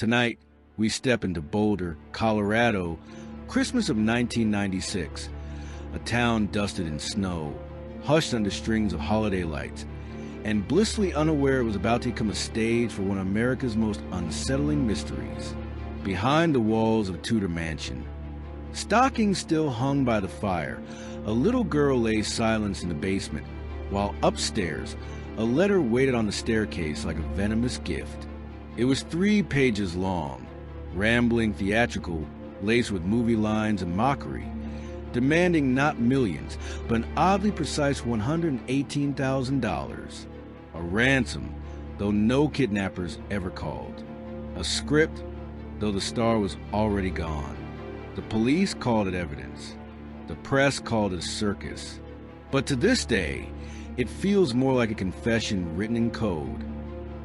Tonight, we step into Boulder, Colorado, Christmas of 1996, a town dusted in snow, hushed under strings of holiday lights, and blissfully unaware it was about to become a stage for one of America's most unsettling mysteries. Behind the walls of a Tudor mansion, stockings still hung by the fire, a little girl lay silenced in the basement, while upstairs, a letter waited on the staircase like a venomous gift. It was 3 pages long, rambling, theatrical, laced with movie lines and mockery, demanding not millions, but an oddly precise $118,000. A ransom, though no kidnappers ever called. A script, though the star was already gone. The police called it evidence. The press called it a circus. But to this day, it feels more like a confession written in code,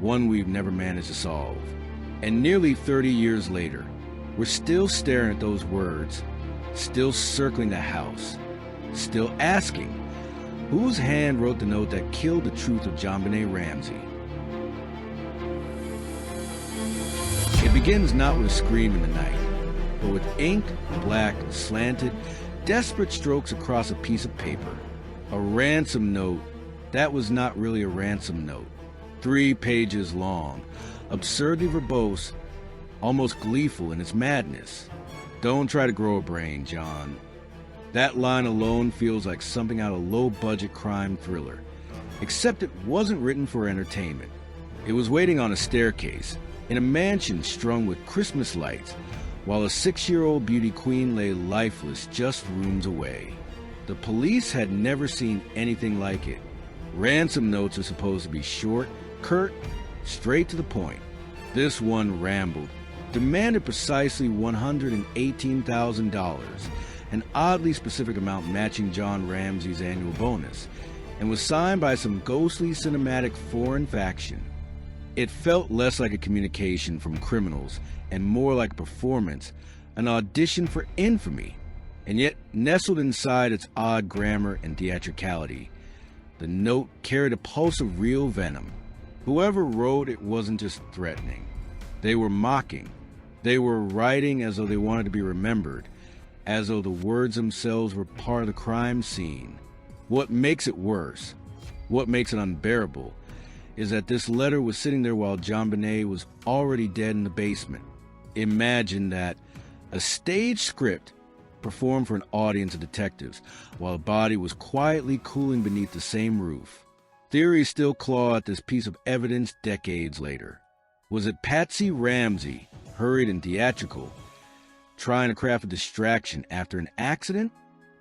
one we've never managed to solve. And nearly 30 years later, we're still staring at those words, still circling the house, still asking, whose hand wrote the note that killed the truth of JonBenét Ramsey? It begins not with a scream in the night, but with ink, black, slanted, desperate strokes across a piece of paper. A ransom note that was not really a ransom note. 3 pages long, absurdly verbose, almost gleeful in its madness. Don't try to grow a brain, John. That line alone feels like something out of a low-budget crime thriller, except it wasn't written for entertainment. It was waiting on a staircase, in a mansion strung with Christmas lights, while a 6-year-old beauty queen lay lifeless just rooms away. The police had never seen anything like it. Ransom notes are supposed to be short, curt, straight to the point. This one rambled, demanded precisely $118,000, an oddly specific amount matching John Ramsey's annual bonus, and was signed by some ghostly cinematic foreign faction. It felt less like a communication from criminals and more like a performance, an audition for infamy, and yet nestled inside its odd grammar and theatricality. The note carried a pulse of real venom. Whoever wrote it wasn't just threatening. They were mocking. They were writing as though they wanted to be remembered, as though the words themselves were part of the crime scene. What makes it worse, what makes it unbearable, is that this letter was sitting there while JonBenét was already dead in the basement. Imagine that, a stage script performed for an audience of detectives, while a body was quietly cooling beneath the same roof. Theories still claw at this piece of evidence decades later. Was it Patsy Ramsey, hurried and theatrical, trying to craft a distraction after an accident?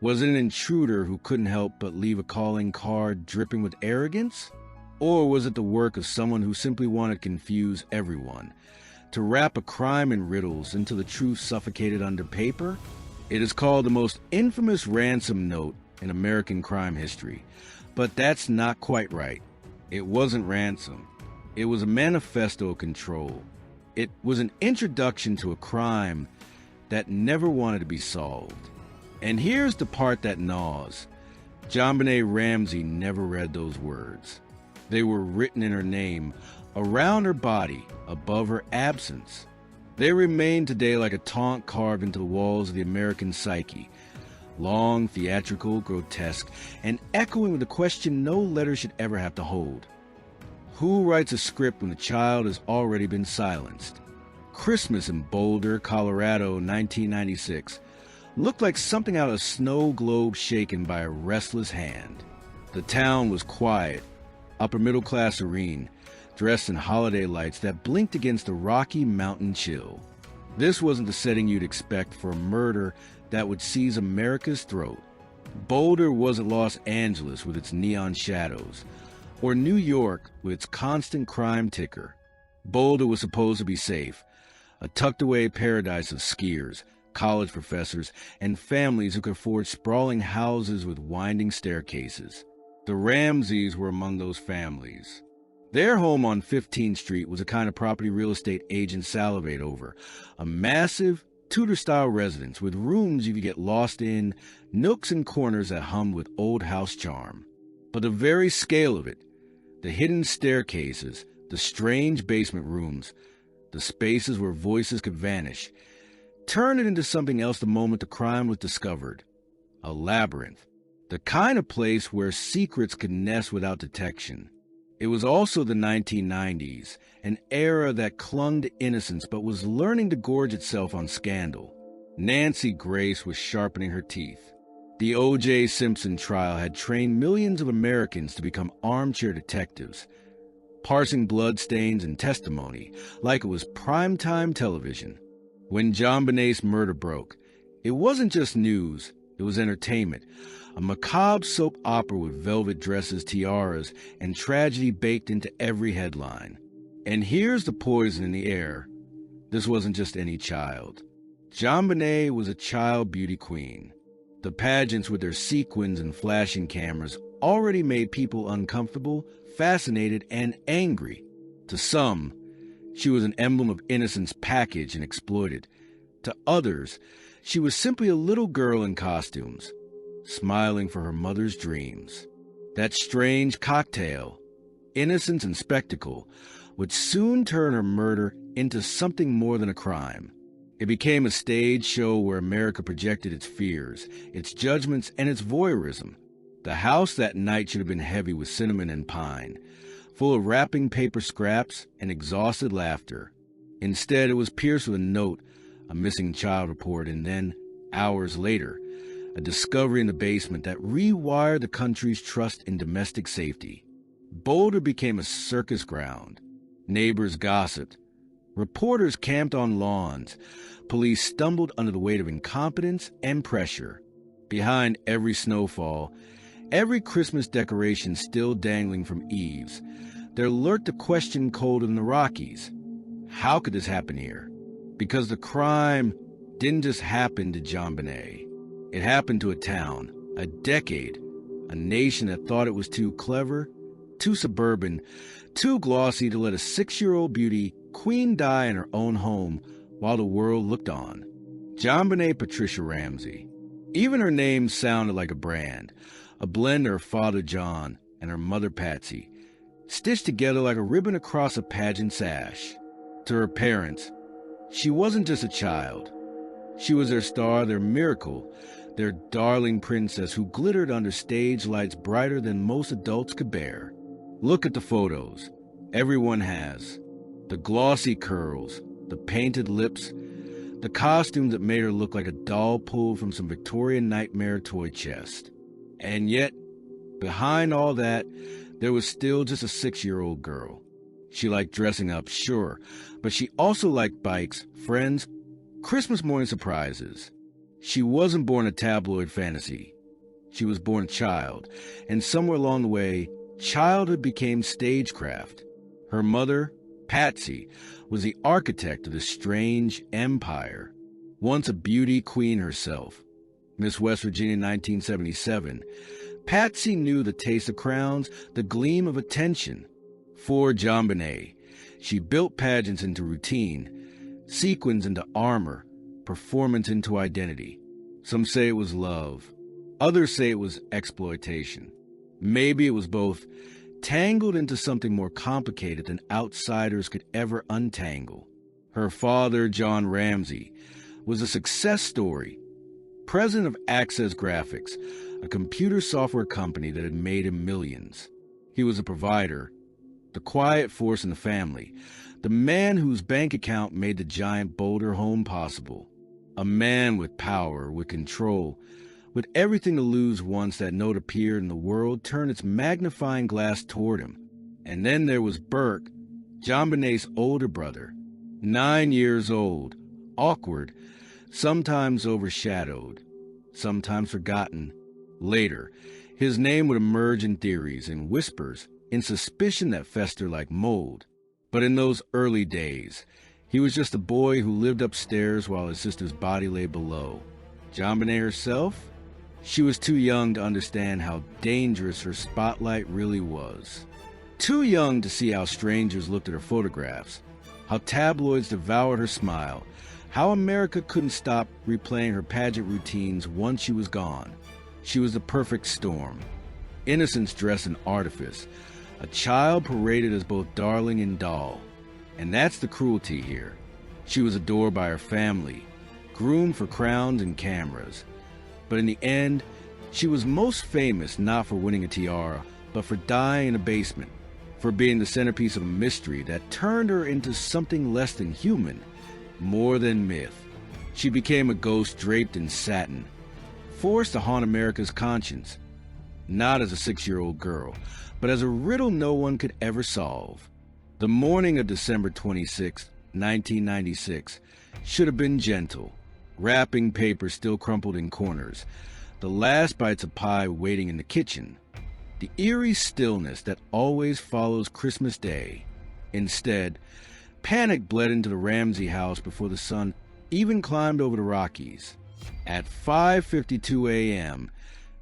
Was it an intruder who couldn't help but leave a calling card dripping with arrogance? Or was it the work of someone who simply wanted to confuse everyone, to wrap a crime in riddles until the truth suffocated under paper? It is called the most infamous ransom note in American crime history, but that's not quite right. It wasn't ransom. It was a manifesto of control. It was an introduction to a crime that never wanted to be solved. And here's the part that gnaws. JonBenét Ramsey never read those words. They were written in her name, around her body, above her absence. They remain today like a taunt carved into the walls of the American psyche, long, theatrical, grotesque, and echoing with the question no letter should ever have to hold. Who writes a script when the child has already been silenced? Christmas in Boulder, Colorado, 1996, looked like something out of a snow globe shaken by a restless hand. The town was quiet, upper-middle-class serene, dressed in holiday lights that blinked against the rocky mountain chill. This wasn't the setting you'd expect for a murder that would seize America's throat. Boulder wasn't Los Angeles with its neon shadows, or New York with its constant crime ticker. Boulder was supposed to be safe, a tucked-away paradise of skiers, college professors, and families who could afford sprawling houses with winding staircases. The Ramseys were among those families. Their home on 15th Street was a kind of property real estate agents salivate over, a massive, Tudor-style residence with rooms you could get lost in, nooks and corners that hummed with old house charm. But the very scale of it, the hidden staircases, the strange basement rooms, the spaces where voices could vanish. Turn it into something else the moment the crime was discovered. A labyrinth. The kind of place where secrets could nest without detection. It was also the 1990s, an era that clung to innocence but was learning to gorge itself on scandal. Nancy Grace was sharpening her teeth. The O.J. Simpson trial had trained millions of Americans to become armchair detectives, parsing bloodstains and testimony like it was primetime television. When JonBenét's murder broke, it wasn't just news, it was entertainment. A macabre soap opera with velvet dresses, tiaras, and tragedy baked into every headline. And here's the poison in the air. This wasn't just any child. JonBenét was a child beauty queen. The pageants with their sequins and flashing cameras already made people uncomfortable, fascinated, and angry. To some, she was an emblem of innocence packaged and exploited. To others, she was simply a little girl in costumes, smiling for her mother's dreams. That strange cocktail, innocence and spectacle, would soon turn her murder into something more than a crime. It became a stage show where America projected its fears, its judgments, and its voyeurism. The house that night should have been heavy with cinnamon and pine, full of wrapping paper scraps and exhausted laughter. Instead, it was pierced with a note, a missing child report, and then, hours later, a discovery in the basement that rewired the country's trust in domestic safety. Boulder became a circus ground. Neighbors gossiped. Reporters camped on lawns. Police stumbled under the weight of incompetence and pressure. Behind every snowfall, every Christmas decoration still dangling from eaves, there lurked a question colder than the Rockies. How could this happen here? Because the crime didn't just happen to JonBenét. It happened to a town, a decade, a nation that thought it was too clever, too suburban, too glossy to let a 6-year-old beauty queen die in her own home while the world looked on. JonBenét Patricia Ramsey. Even her name sounded like a brand, a blend of her father John and her mother Patsy, stitched together like a ribbon across a pageant sash. To her parents, she wasn't just a child. She was their star, their miracle, their darling princess who glittered under stage lights brighter than most adults could bear. Look at the photos. Everyone has. The glossy curls, the painted lips, the costumes that made her look like a doll pulled from some Victorian nightmare toy chest. And yet, behind all that, there was still just a 6-year-old girl. She liked dressing up, sure, but she also liked bikes, friends, Christmas morning surprises. She wasn't born a tabloid fantasy. She was born a child, and somewhere along the way, childhood became stagecraft. Her mother, Patsy, was the architect of this strange empire. Once a beauty queen herself, Miss West Virginia 1977, Patsy knew the taste of crowns, the gleam of attention. For JonBenét, she built pageants into routine, sequins into armor, performance into identity. Some say it was love. Others say it was exploitation. Maybe it was both, tangled into something more complicated than outsiders could ever untangle. Her father, John Ramsey, was a success story, president of Access Graphics, a computer software company that had made him millions. He was a provider, the quiet force in the family, the man whose bank account made the giant Boulder home possible. A man with power, with control, with everything to lose once that note appeared and the world turned its magnifying glass toward him. And then there was Burke, JonBenét's older brother, 9 years old, awkward, sometimes overshadowed, sometimes forgotten. Later, his name would emerge in theories, in whispers, in suspicion that festered like mold. But in those early days, he was just a boy who lived upstairs while his sister's body lay below. JonBenét herself? She was too young to understand how dangerous her spotlight really was. Too young to see how strangers looked at her photographs, how tabloids devoured her smile, how America couldn't stop replaying her pageant routines once she was gone. She was the perfect storm. Innocence dressed in artifice, a child paraded as both darling and doll. And that's the cruelty here. She was adored by her family, groomed for crowns and cameras. But in the end, she was most famous not for winning a tiara, but for dying in a basement, for being the centerpiece of a mystery that turned her into something less than human, more than myth. She became a ghost draped in satin, forced to haunt America's conscience, not as a 6-year-old girl, but as a riddle no one could ever solve. The morning of December 26, 1996, should have been gentle, wrapping paper still crumpled in corners, the last bites of pie waiting in the kitchen, the eerie stillness that always follows Christmas Day. Instead, panic bled into the Ramsey house before the sun even climbed over the Rockies. At 5:52 a.m.,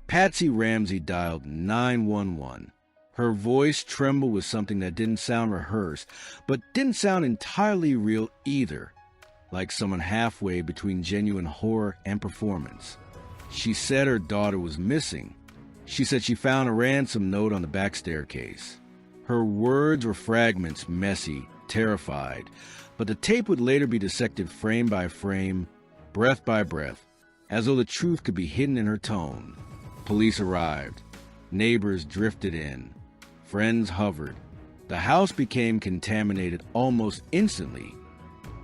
Patsy Ramsey dialed 911. Her voice trembled with something that didn't sound rehearsed, but didn't sound entirely real either, like someone halfway between genuine horror and performance. She said her daughter was missing. She said she found a ransom note on the back staircase. Her words were fragments, messy, terrified, but the tape would later be dissected frame by frame, breath by breath, as though the truth could be hidden in her tone. Police arrived. Neighbors drifted in. Friends hovered. The house became contaminated almost instantly.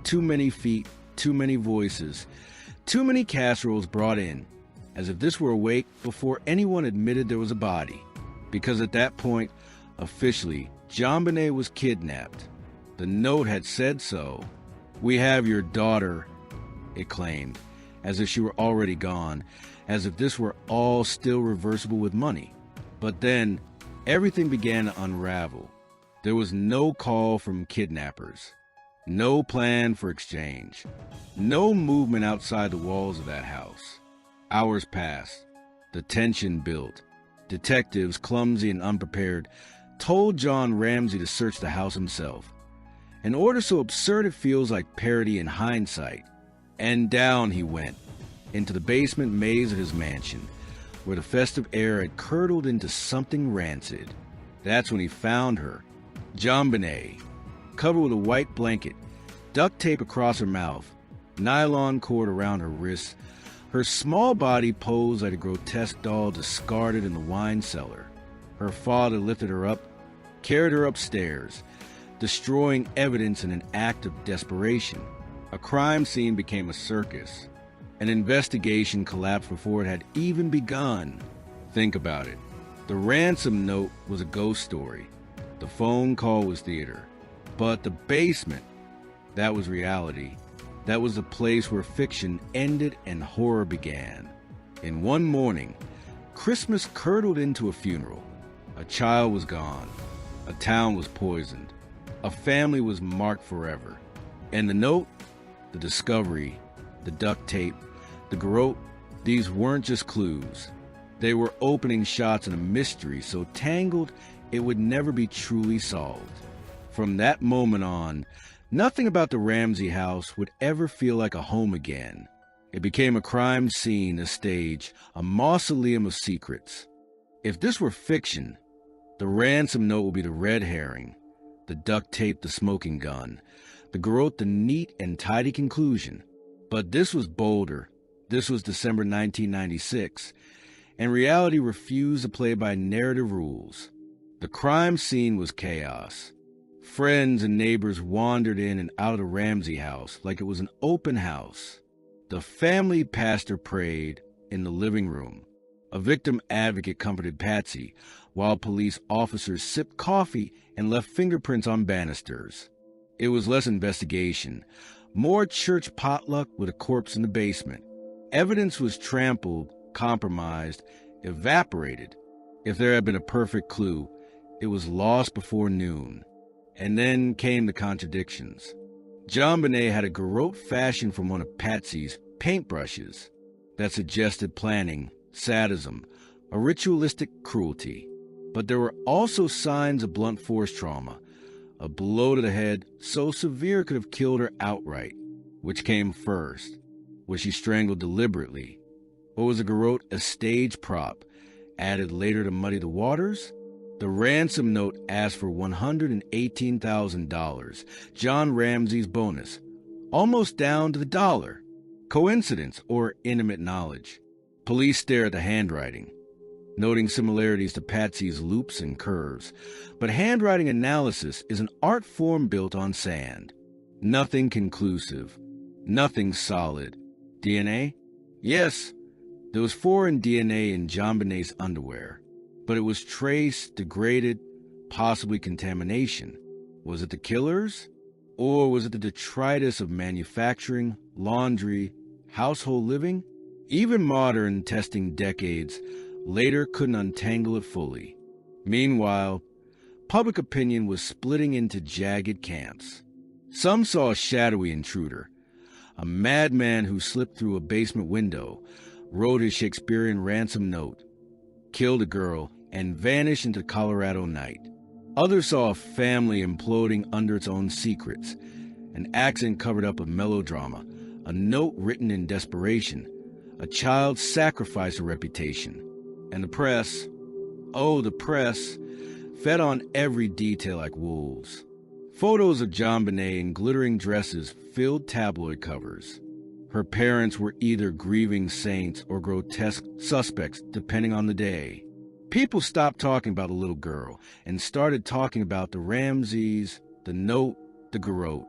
Too many feet, too many voices, too many casseroles brought in, as if this were a wake before anyone admitted there was a body. Because at that point, officially, JonBenét was kidnapped. The note had said so. "We have your daughter," it claimed, as if she were already gone, as if this were all still reversible with money. But then, everything began to unravel. There was no call from kidnappers, no plan for exchange, no movement outside the walls of that house. Hours passed. The tension built. Detectives, clumsy and unprepared, told John Ramsey to search the house himself. An order so absurd it feels like parody in hindsight. And down he went, into the basement maze of his mansion, where the festive air had curdled into something rancid. That's when he found her, JonBenét, covered with a white blanket, duct tape across her mouth, nylon cord around her wrists, her small body posed like a grotesque doll discarded in the wine cellar. Her father lifted her up, carried her upstairs, destroying evidence in an act of desperation. A crime scene became a circus. An investigation collapsed before it had even begun. Think about it. The ransom note was a ghost story. The phone call was theater. But the basement, that was reality. That was the place where fiction ended and horror began. In one morning, Christmas curdled into a funeral. A child was gone. A town was poisoned. A family was marked forever. And the note, the discovery, the duct tape, the garrote, these weren't just clues. They were opening shots in a mystery so tangled it would never be truly solved. From that moment on, nothing about the Ramsey house would ever feel like a home again. It became a crime scene, a stage, a mausoleum of secrets. If this were fiction, the ransom note would be the red herring, the duct tape the smoking gun, the garrote the neat and tidy conclusion. But this was Boulder. This was December 1996, and reality refused to play by narrative rules. The crime scene was chaos. Friends and neighbors wandered in and out of the Ramsey house like it was an open house. The family pastor prayed in the living room. A victim advocate comforted Patsy, while police officers sipped coffee and left fingerprints on banisters. It was less investigation, more church potluck with a corpse in the basement. Evidence was trampled, compromised, evaporated. If there had been a perfect clue, it was lost before noon. And then came the contradictions. JonBenét had a garrote fashioned from one of Patsy's paintbrushes that suggested planning, sadism, a ritualistic cruelty. But there were also signs of blunt force trauma, a blow to the head so severe it could have killed her outright. Which came first? Was she strangled deliberately? Or was the garrote a stage prop, added later to muddy the waters? The ransom note asked for $118,000, John Ramsey's bonus, almost down to the dollar. Coincidence or intimate knowledge? Police stare at the handwriting, noting similarities to Patsy's loops and curves. But handwriting analysis is an art form built on sand. Nothing conclusive. Nothing solid. DNA? Yes, there was foreign DNA in JonBenét's underwear. But it was trace, degraded, possibly contamination. Was it the killers? Or was it the detritus of manufacturing, laundry, household living? Even modern testing decades later couldn't untangle it fully. Meanwhile, public opinion was splitting into jagged camps. Some saw a shadowy intruder, a madman who slipped through a basement window, wrote his Shakespearean ransom note, killed a girl, and vanished into Colorado night. Others saw a family imploding under its own secrets, an accent covered up of melodrama, a note written in desperation, a child's sacrifice of reputation. And the press, oh, the press, fed on every detail like wolves. Photos of JonBenét in glittering dresses filled tabloid covers. Her parents were either grieving saints or grotesque suspects, depending on the day. People stopped talking about the little girl and started talking about the Ramseys, the note, the garrote.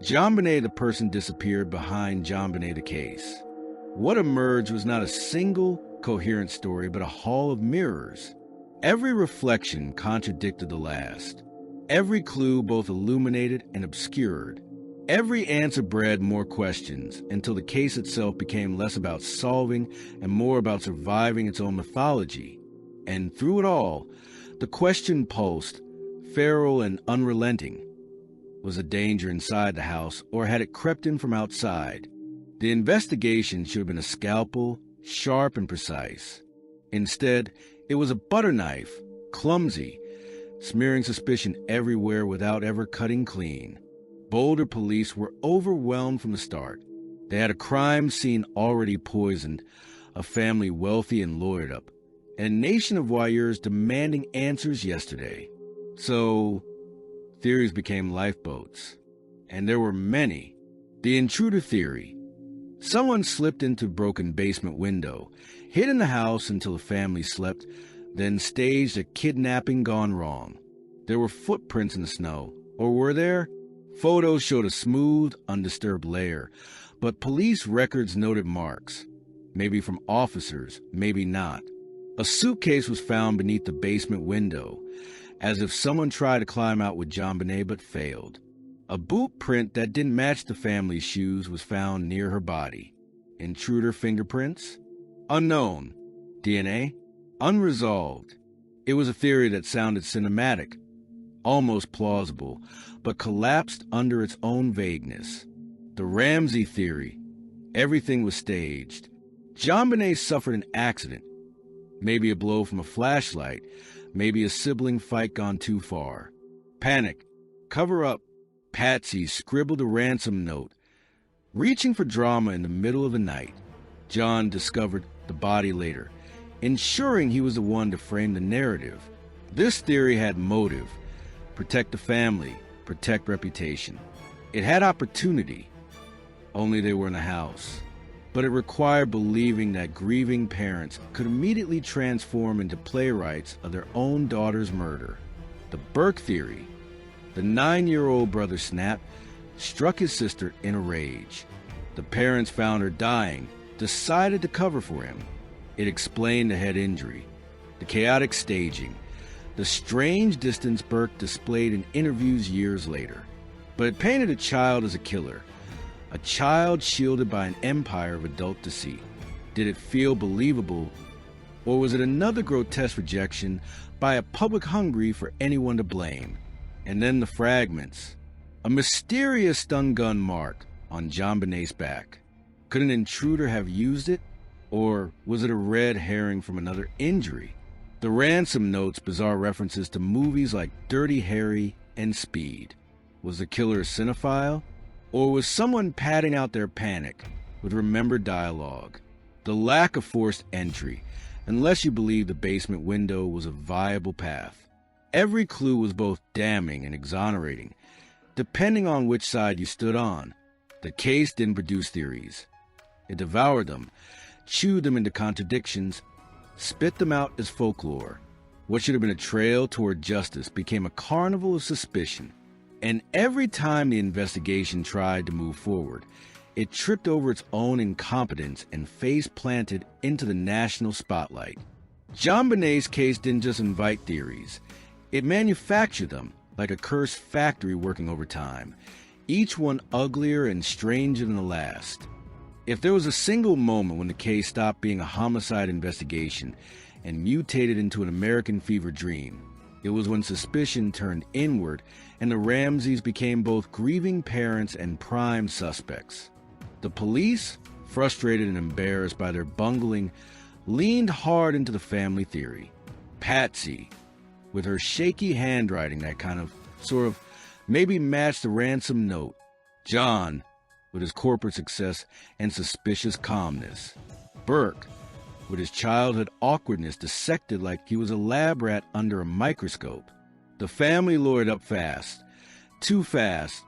JonBenét the person disappeared behind JonBenét the case. What emerged was not a single coherent story, but a hall of mirrors. Every reflection contradicted the last. Every clue both illuminated and obscured. Every answer bred more questions, until the case itself became less about solving and more about surviving its own mythology. And through it all, the question pulsed, feral and unrelenting. Was a danger inside the house, or had it crept in from outside? The investigation should have been a scalpel, sharp and precise. Instead, it was a butter knife, clumsy, smearing suspicion everywhere without ever cutting clean. Boulder police were overwhelmed from the start. They had a crime scene already poisoned, a family wealthy and lawyered up, and a nation of voyeurs demanding answers yesterday. So, theories became lifeboats. And there were many. The intruder theory. Someone slipped into a broken basement window, hid in the house until the family slept, then staged a kidnapping gone wrong. There were footprints in the snow, or were there? Photos showed a smooth, undisturbed layer, but police records noted marks. Maybe from officers, maybe not. A suitcase was found beneath the basement window, as if someone tried to climb out with JonBenét but failed. A boot print that didn't match the family's shoes was found near her body. Intruder fingerprints? Unknown. DNA? Unresolved. It was a theory that sounded cinematic, almost plausible, but collapsed under its own vagueness. The Ramsey theory. Everything was staged. JonBenét suffered an accident. Maybe a blow from a flashlight. Maybe a sibling fight gone too far. Panic. Cover up. Patsy scribbled a ransom note. Reaching for drama in the middle of the night, John discovered the body later, ensuring he was the one to frame the narrative. This theory had motive. Protect the family, protect reputation. It had opportunity. Only they were in the house. But it required believing that grieving parents could immediately transform into playwrights of their own daughter's murder. The Burke theory. The 9-year-old brother snapped, struck his sister in a rage. The parents found her dying, decided to cover for him. It explained the head injury, the chaotic staging, the strange distance Burke displayed in interviews years later. But it painted a child as a killer, a child shielded by an empire of adult deceit. Did it feel believable, or was it another grotesque rejection by a public hungry for anyone to blame? And then the fragments. A mysterious stun gun mark on JonBenét's back. Could an intruder have used it? Or was it a red herring from another injury? The ransom note's bizarre references to movies like Dirty Harry and Speed. Was the killer a cinephile? Or was someone padding out their panic with remembered dialogue? The lack of forced entry, unless you believe the basement window was a viable path. Every clue was both damning and exonerating, depending on which side you stood on. The case didn't produce theories. It devoured them, chewed them into contradictions, spit them out as folklore. What should have been a trail toward justice became a carnival of suspicion. And every time the investigation tried to move forward, it tripped over its own incompetence and face-planted into the national spotlight. JonBenét's case didn't just invite theories. It manufactured them like a cursed factory working overtime, each one uglier and stranger than the last. If there was a single moment when the case stopped being a homicide investigation and mutated into an American fever dream, it was when suspicion turned inward and the Ramseys became both grieving parents and prime suspects. The police, frustrated and embarrassed by their bungling, leaned hard into the family theory. Patsy, with her shaky handwriting that sort of, maybe matched the ransom note. John, with his corporate success and suspicious calmness. Burke, with his childhood awkwardness dissected like he was a lab rat under a microscope. The family lawyered up fast. Too fast,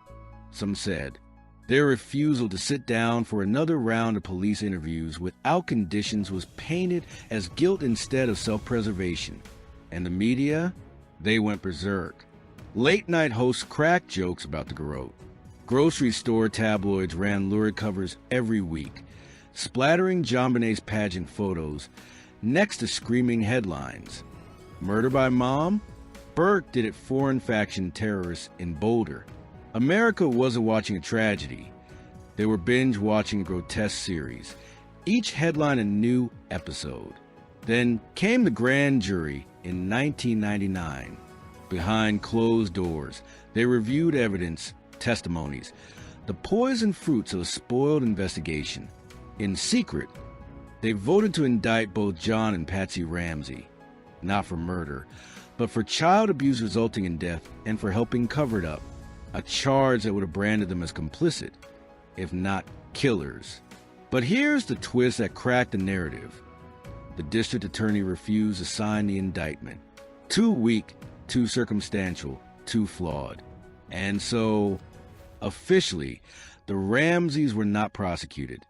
some said. Their refusal to sit down for another round of police interviews without conditions was painted as guilt instead of self-preservation. And the media? They went berserk. Late-night hosts cracked jokes about the garrote. Grocery store tabloids ran lurid covers every week, splattering JonBenét's pageant photos next to screaming headlines. Murder by mom? Burke did it foreign faction terrorists in Boulder. America wasn't watching a tragedy. They were binge-watching a grotesque series, each headline a new episode. Then came the grand jury in 1999. Behind closed doors, they reviewed evidence, testimonies, the poisoned fruits of a spoiled investigation. In secret, they voted to indict both John and Patsy Ramsey, not for murder, but for child abuse resulting in death and for helping cover it up, a charge that would have branded them as complicit, if not killers. But here's the twist that cracked the narrative. The district attorney refused to sign the indictment. Too weak, too circumstantial, too flawed. And so, officially, the Ramseys were not prosecuted.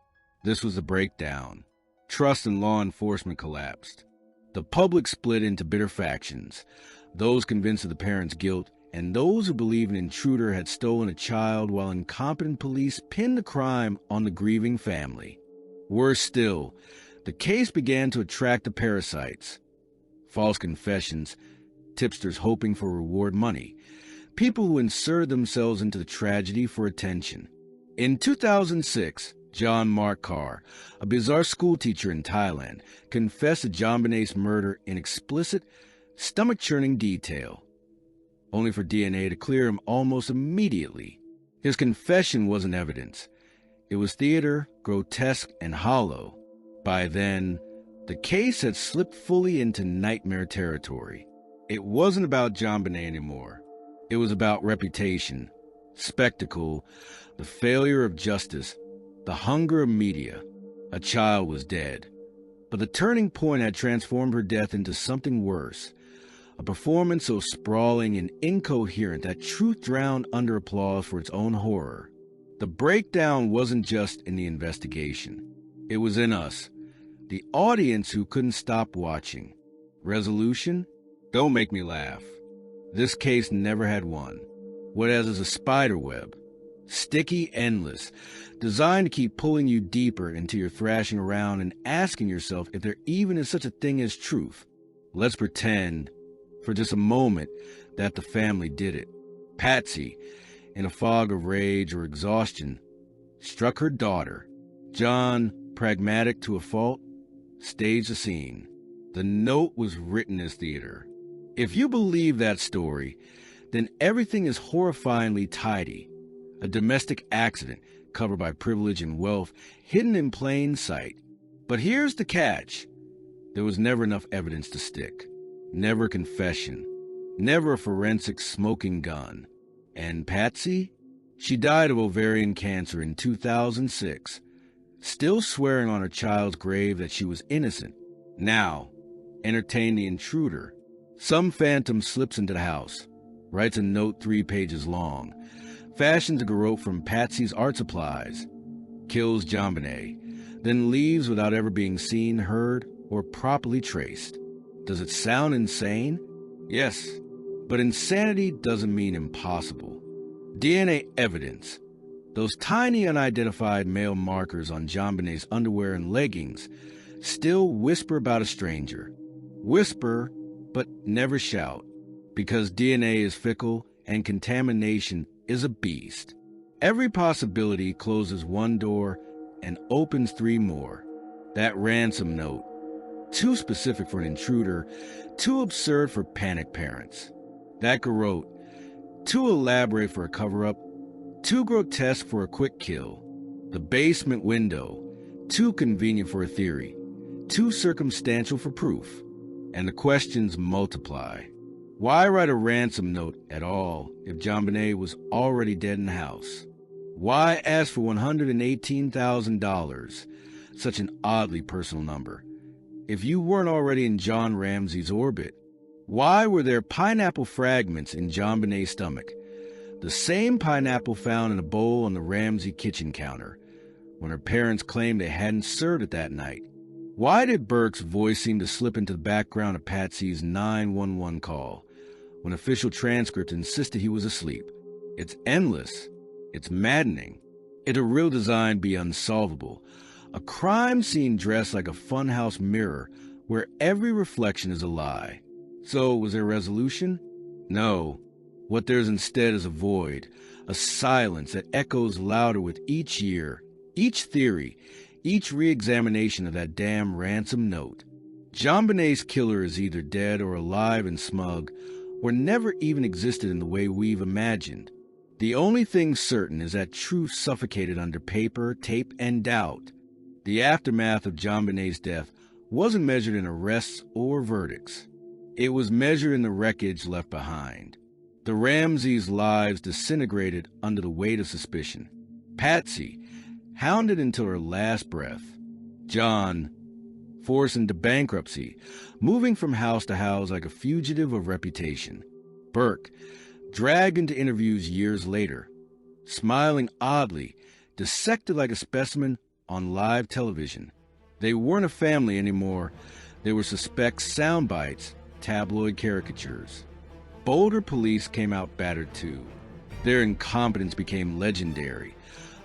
This was a breakdown. Trust in law enforcement collapsed. The public split into bitter factions, those convinced of the parents' guilt, and those who believed an intruder had stolen a child while incompetent police pinned the crime on the grieving family. Worse still, the case began to attract the parasites. False confessions, tipsters hoping for reward money, people who inserted themselves into the tragedy for attention. In 2006, John Mark Carr, a bizarre schoolteacher in Thailand, confessed to JonBenét's murder in explicit, stomach-churning detail, only for DNA to clear him almost immediately. His confession wasn't evidence. It was theater, grotesque, and hollow. By then, the case had slipped fully into nightmare territory. It wasn't about JonBenet anymore. It was about reputation, spectacle, the failure of justice, the hunger of media. A child was dead. But the turning point had transformed her death into something worse. A performance so sprawling and incoherent that truth drowned under applause for its own horror. The breakdown wasn't just in the investigation. It was in us, the audience who couldn't stop watching. Resolution? Don't make me laugh. This case never had one. What as is a spider web. Sticky, endless, designed to keep pulling you deeper into your thrashing around and asking yourself if there even is such a thing as truth. Let's pretend, for just a moment, that the family did it. Patsy, in a fog of rage or exhaustion, struck her daughter. John, pragmatic to a fault, staged the scene. The note was written as theater. If you believe that story, then everything is horrifyingly tidy. A domestic accident covered by privilege and wealth, hidden in plain sight. But here's the catch. There was never enough evidence to stick. Never a confession. Never a forensic smoking gun. And Patsy? She died of ovarian cancer in 2006, still swearing on her child's grave that she was innocent. Now, entertain the intruder. Some phantom slips into the house, writes a note 3 pages long, fashions a garrote from Patsy's art supplies, kills JonBenét, then leaves without ever being seen, heard, or properly traced. Does it sound insane? Yes, but insanity doesn't mean impossible. DNA evidence, those tiny unidentified male markers on JonBenét's underwear and leggings, still whisper about a stranger. Whisper, but never shout, because DNA is fickle and contamination is a beast. Every possibility closes one door and opens 3 more. That ransom note, too specific for an intruder, too absurd for panic parents. That garrote, too elaborate for a cover-up, too grotesque for a quick kill. The basement window, too convenient for a theory, too circumstantial for proof. And the questions multiply. Why write a ransom note at all if JonBenét was already dead in the house? Why ask for $118,000, such an oddly personal number, if you weren't already in John Ramsey's orbit? Why were there pineapple fragments in JonBenét's stomach, the same pineapple found in a bowl on the Ramsey kitchen counter, when her parents claimed they hadn't served it that night? Why did Burke's voice seem to slip into the background of Patsy's 911 call, when official transcripts insisted he was asleep? It's endless. It's maddening. It'd a real design be unsolvable. A crime scene dressed like a funhouse mirror where every reflection is a lie. So, was there resolution? No. What there's instead is a void, a silence that echoes louder with each year, each theory, each re-examination of that damn ransom note. JonBenét's killer is either dead or alive and smug, or never even existed in the way we've imagined. The only thing certain is that truth suffocated under paper, tape, and doubt. The aftermath of JonBenét's death wasn't measured in arrests or verdicts. It was measured in the wreckage left behind. The Ramseys' lives disintegrated under the weight of suspicion. Patsy, hounded until her last breath. John, forced into bankruptcy, moving from house to house like a fugitive of reputation. Burke, dragged into interviews years later, smiling oddly, dissected like a specimen on live television. They weren't a family anymore. They were suspect sound bites, tabloid caricatures. Boulder police came out battered too. Their incompetence became legendary,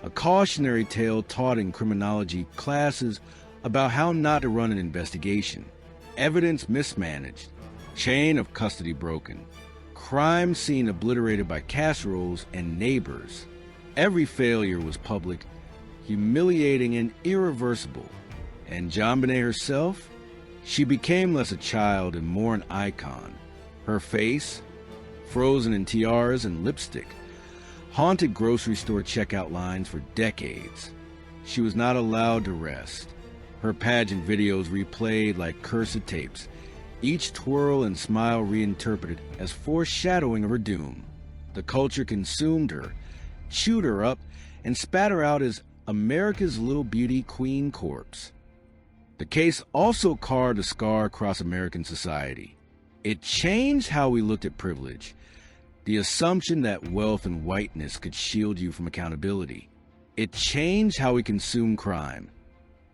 a cautionary tale taught in criminology classes about how not to run an investigation. Evidence mismanaged, chain of custody broken, crime scene obliterated by casseroles and neighbors. Every failure was public, humiliating and irreversible. And JonBenét herself? She became less a child and more an icon. Her face, frozen in tiaras and lipstick, haunted grocery store checkout lines for decades. She was not allowed to rest. Her pageant videos replayed like cursed tapes, each twirl and smile reinterpreted as foreshadowing of her doom. The culture consumed her, chewed her up, and spat her out as America's little beauty queen corpse. The case also carved a scar across American society. It changed how we looked at privilege, the assumption that wealth and whiteness could shield you from accountability. It changed how we consume crime,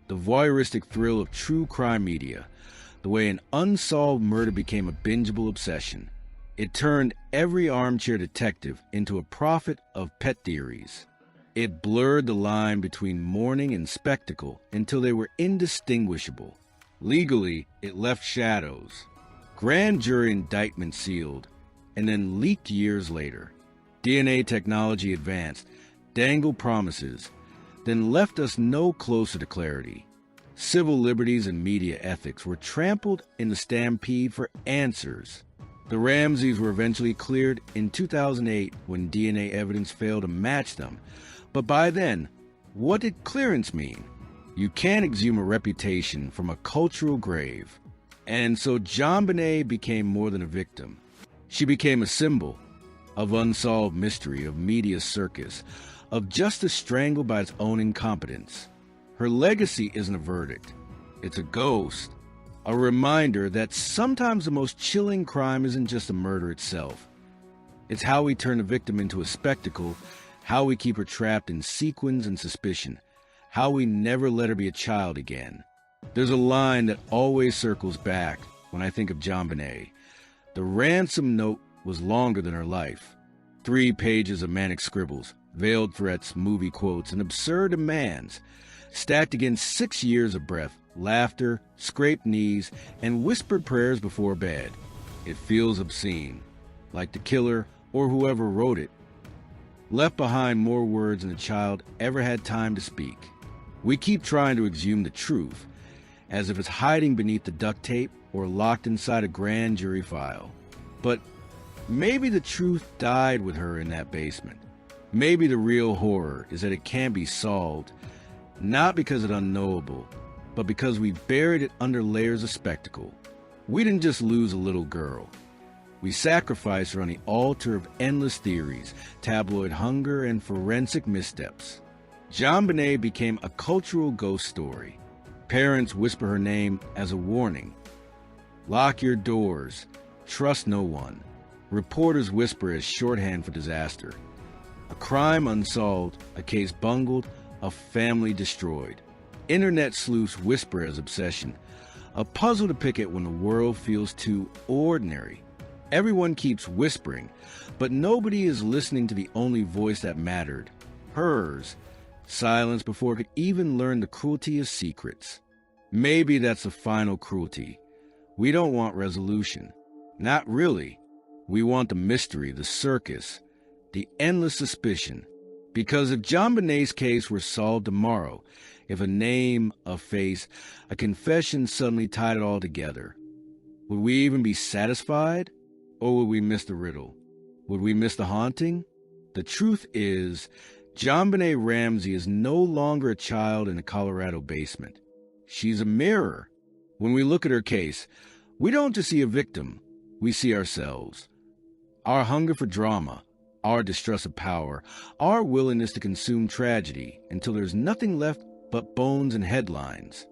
the voyeuristic thrill of true crime media, the way an unsolved murder became a bingeable obsession. It turned every armchair detective into a prophet of pet theories. It blurred the line between mourning and spectacle until they were indistinguishable. Legally, it left shadows. Grand jury indictments sealed, and then leaked years later. DNA technology advanced, dangled promises, then left us no closer to clarity. Civil liberties and media ethics were trampled in the stampede for answers. The Ramseys were eventually cleared in 2008 when DNA evidence failed to match them. But by then, what did clearance mean? You can't exhume a reputation from a cultural grave. And so JonBenét became more than a victim. She became a symbol of unsolved mystery, of media circus, of justice strangled by its own incompetence. Her legacy isn't a verdict. It's a ghost, A reminder that sometimes the most chilling crime isn't just the murder itself. It's how we turn the victim into a spectacle, how we keep her trapped in sequins and suspicion, how we never let her be a child again. There's a line that always circles back when I think of JonBenét. The ransom note was longer than her life. 3 pages of manic scribbles, veiled threats, movie quotes, and absurd demands, stacked against 6 years of breath, laughter, scraped knees, and whispered prayers before bed. It feels obscene, like the killer or whoever wrote it left behind more words than a child ever had time to speak. We keep trying to exhume the truth, as if it's hiding beneath the duct tape or locked inside a grand jury file. But maybe the truth died with her in that basement. Maybe the real horror is that it can't be solved, not because it's unknowable, but because we buried it under layers of spectacle. We didn't just lose a little girl. We sacrificed her on the altar of endless theories, tabloid hunger, and forensic missteps. JonBenét became a cultural ghost story. Parents whisper her name as a warning. Lock your doors. Trust no one. Reporters whisper as shorthand for disaster. A crime unsolved, a case bungled, a family destroyed. Internet sleuths whisper as obsession. A puzzle to pick at when the world feels too ordinary. Everyone keeps whispering, but nobody is listening to the only voice that mattered. Hers. Silence before it could even learn the cruelty of secrets. Maybe that's the final cruelty. We don't want resolution. Not really. We want the mystery, the circus, the endless suspicion. Because if JonBenét's case were solved tomorrow, if a name, a face, a confession suddenly tied it all together, would we even be satisfied? Or would we miss the riddle? Would we miss the haunting? The truth is, JonBenét Ramsey is no longer a child in a Colorado basement. She's a mirror. When we look at her case, we don't just see a victim, we see ourselves. Our hunger for drama, our distrust of power, our willingness to consume tragedy until there's nothing left but bones and headlines.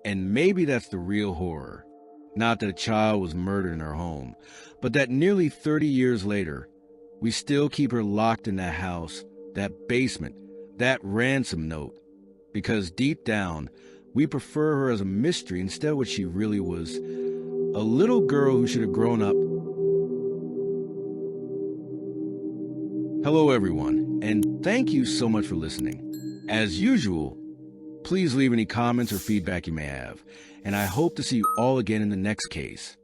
And maybe that's the real horror. Not that a child was murdered in her home, but that nearly 30 years later, we still keep her locked in that house, that basement, that ransom note, because deep down, we prefer her as a mystery instead of what she really was, a little girl who should have grown up. Hello, everyone, and thank you so much for listening. As usual, please leave any comments or feedback you may have, and I hope to see you all again in the next case.